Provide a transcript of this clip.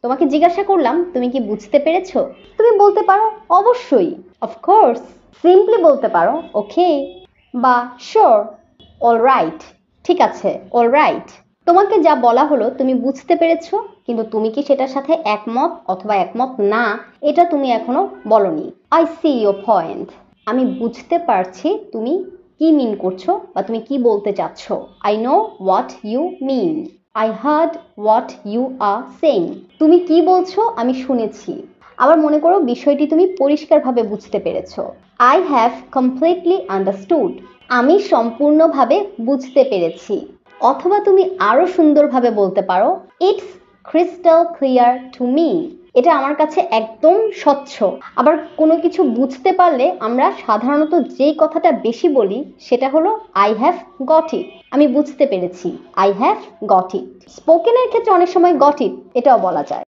তোমাকে জিজ্ঞাসা করলাম তুমি কি বুঝতে পেরেছো, তুমি বলতে পারো অবশ্যই, অফকোর্স। সিম্পলি বলতে পারো ওকে বা শিওর, অলরাইট, ঠিক আছে, অলরাইট। তোমাকে যা বলা হলো তুমি বুঝতে পেরেছো, কিন্তু তুমি কি সেটার সাথে একমত অথবা একমত না এটা তুমি এখনো বলনি। I see your point. আমি বুঝতে পারছি তুমি কি মিন করছো বা তুমি কি বলতে চাচ্ছ। I know what you mean. I heard what you are saying. তুমি কি বলছো আমি শুনেছি। আবার মনে করো বিষয়টি তুমি পরিষ্কারভাবে বুঝতে পেরেছো। I have completely understood. আমি সম্পূর্ণভাবে বুঝতে পেরেছি। অথবা তুমি আরো সুন্দরভাবে বলতে পারো it's crystal clear to me. এটা আমার কাছে একদম স্বচ্ছ। আবার কোনো কিছু বুঝতে পারলে আমরা সাধারণত যেই কথাটা বেশি বলি সেটা হলো আই হ্যাভ গট ইট। আমি বুঝতে পেরেছি, আই হ্যাভ গট ইট। স্পোকেনের ক্ষেত্রে অনেক সময় গট ইট এটাও বলা যায়।